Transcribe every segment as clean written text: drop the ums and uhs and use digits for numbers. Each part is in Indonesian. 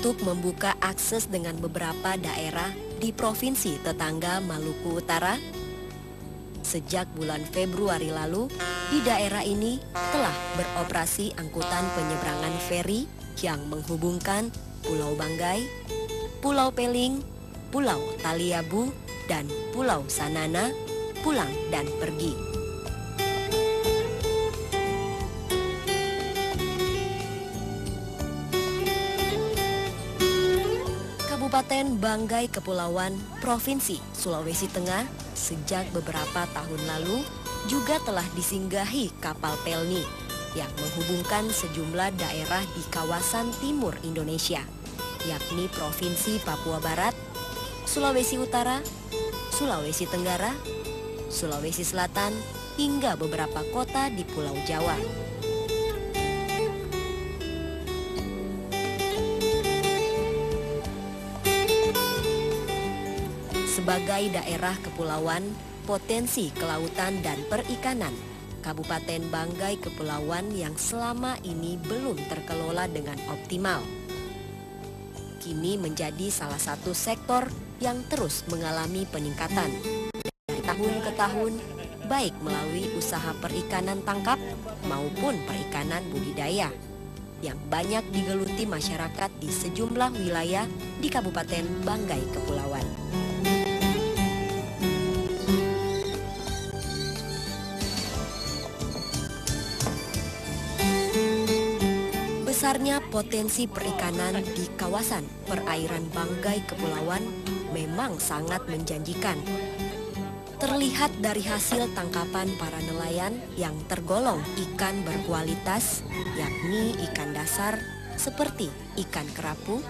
untuk membuka akses dengan beberapa daerah di provinsi tetangga Maluku Utara. Sejak bulan Februari lalu, di daerah ini telah beroperasi angkutan penyeberangan feri yang menghubungkan Pulau Banggai, Pulau Peling, Pulau Taliabu, dan Pulau Sanana, pulang dan pergi. Kabupaten Banggai Kepulauan, Provinsi Sulawesi Tengah, sejak beberapa tahun lalu juga telah disinggahi kapal Pelni yang menghubungkan sejumlah daerah di kawasan timur Indonesia, yakni Provinsi Papua Barat, Sulawesi Utara, Sulawesi Tenggara, Sulawesi Selatan, hingga beberapa kota di Pulau Jawa. Sebagai daerah kepulauan, potensi kelautan dan perikanan, Kabupaten Banggai Kepulauan yang selama ini belum terkelola dengan optimal, kini menjadi salah satu sektor yang terus mengalami peningkatan dari tahun ke tahun, baik melalui usaha perikanan tangkap maupun perikanan budidaya yang banyak digeluti masyarakat di sejumlah wilayah di Kabupaten Banggai Kepulauan. Besarnya potensi perikanan di kawasan perairan Banggai Kepulauan memang sangat menjanjikan. Terlihat dari hasil tangkapan para nelayan yang tergolong ikan berkualitas, yakni ikan dasar seperti ikan kerapu,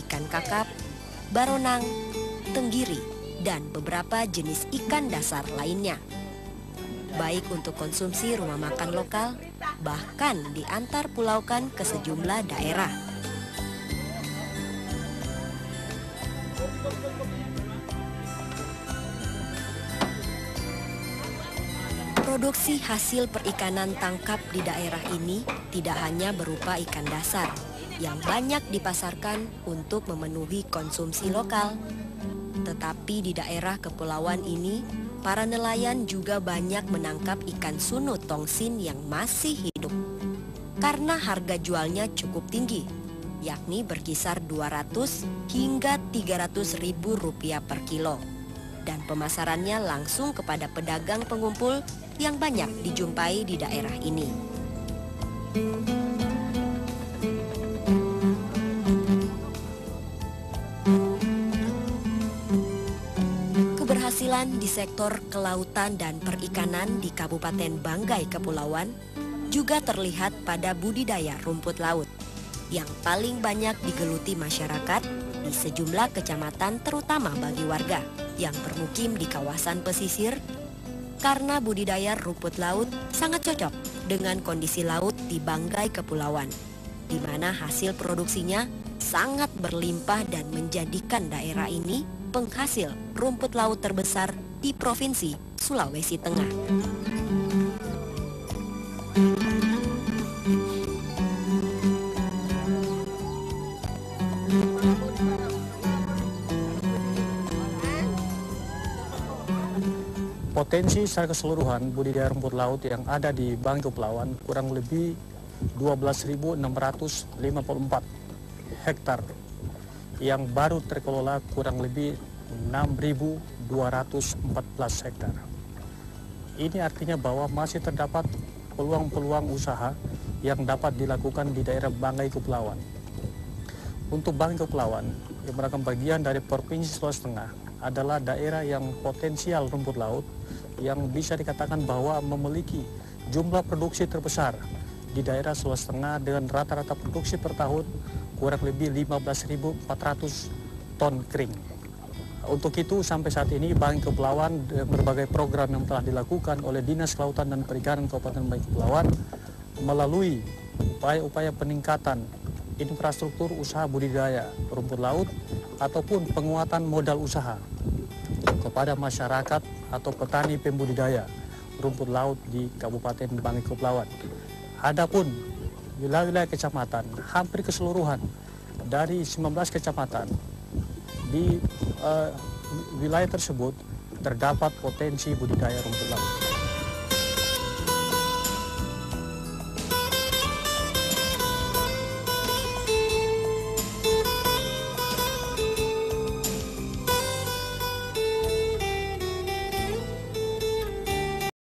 ikan kakap, baronang, tenggiri, dan beberapa jenis ikan dasar lainnya. Baik untuk konsumsi rumah makan lokal, bahkan diantar pulaukan ke sejumlah daerah. Produksi hasil perikanan tangkap di daerah ini tidak hanya berupa ikan dasar yang banyak dipasarkan untuk memenuhi konsumsi lokal, tetapi di daerah kepulauan ini para nelayan juga banyak menangkap ikan sunut tongsin yang masih hidup karena harga jualnya cukup tinggi, yakni berkisar 200 hingga 300 ribu rupiah per kilo, dan pemasarannya langsung kepada pedagang pengumpul yang banyak dijumpai di daerah ini. Keberhasilan di sektor kelautan dan perikanan di Kabupaten Banggai Kepulauan juga terlihat pada budidaya rumput laut yang paling banyak digeluti masyarakat di sejumlah kecamatan, terutama bagi warga yang bermukim di kawasan pesisir, karena budidaya rumput laut sangat cocok dengan kondisi laut di Banggai Kepulauan, di mana hasil produksinya sangat berlimpah dan menjadikan daerah ini penghasil rumput laut terbesar di Provinsi Sulawesi Tengah. Potensi secara keseluruhan budidaya rumput laut yang ada di Banggai Kepulauan kurang lebih 12.654 hektar yang baru terkelola kurang lebih 6.214 hektar. Ini artinya bahwa masih terdapat peluang-peluang usaha yang dapat dilakukan di daerah Banggai Kepulauan. Untuk Banggai Kepulauan yang merupakan bagian dari Provinsi Sulawesi Tengah adalah daerah yang potensial rumput laut yang bisa dikatakan bahwa memiliki jumlah produksi terbesar di daerah Sulawesi Tengah dengan rata-rata produksi per tahun kurang lebih 15.400 ton kering. Untuk itu sampai saat ini Banggai Kepulauan dengan berbagai program yang telah dilakukan oleh Dinas Kelautan dan Perikanan Kabupaten Banggai Kepulauan melalui upaya-upaya peningkatan infrastruktur usaha budidaya rumput laut ataupun penguatan modal usaha kepada masyarakat atau petani pembudidaya rumput laut di Kabupaten Banggai Kepulauan. Adapun wilayah-wilayah kecamatan hampir keseluruhan dari 19 kecamatan di wilayah tersebut terdapat potensi budidaya rumput laut.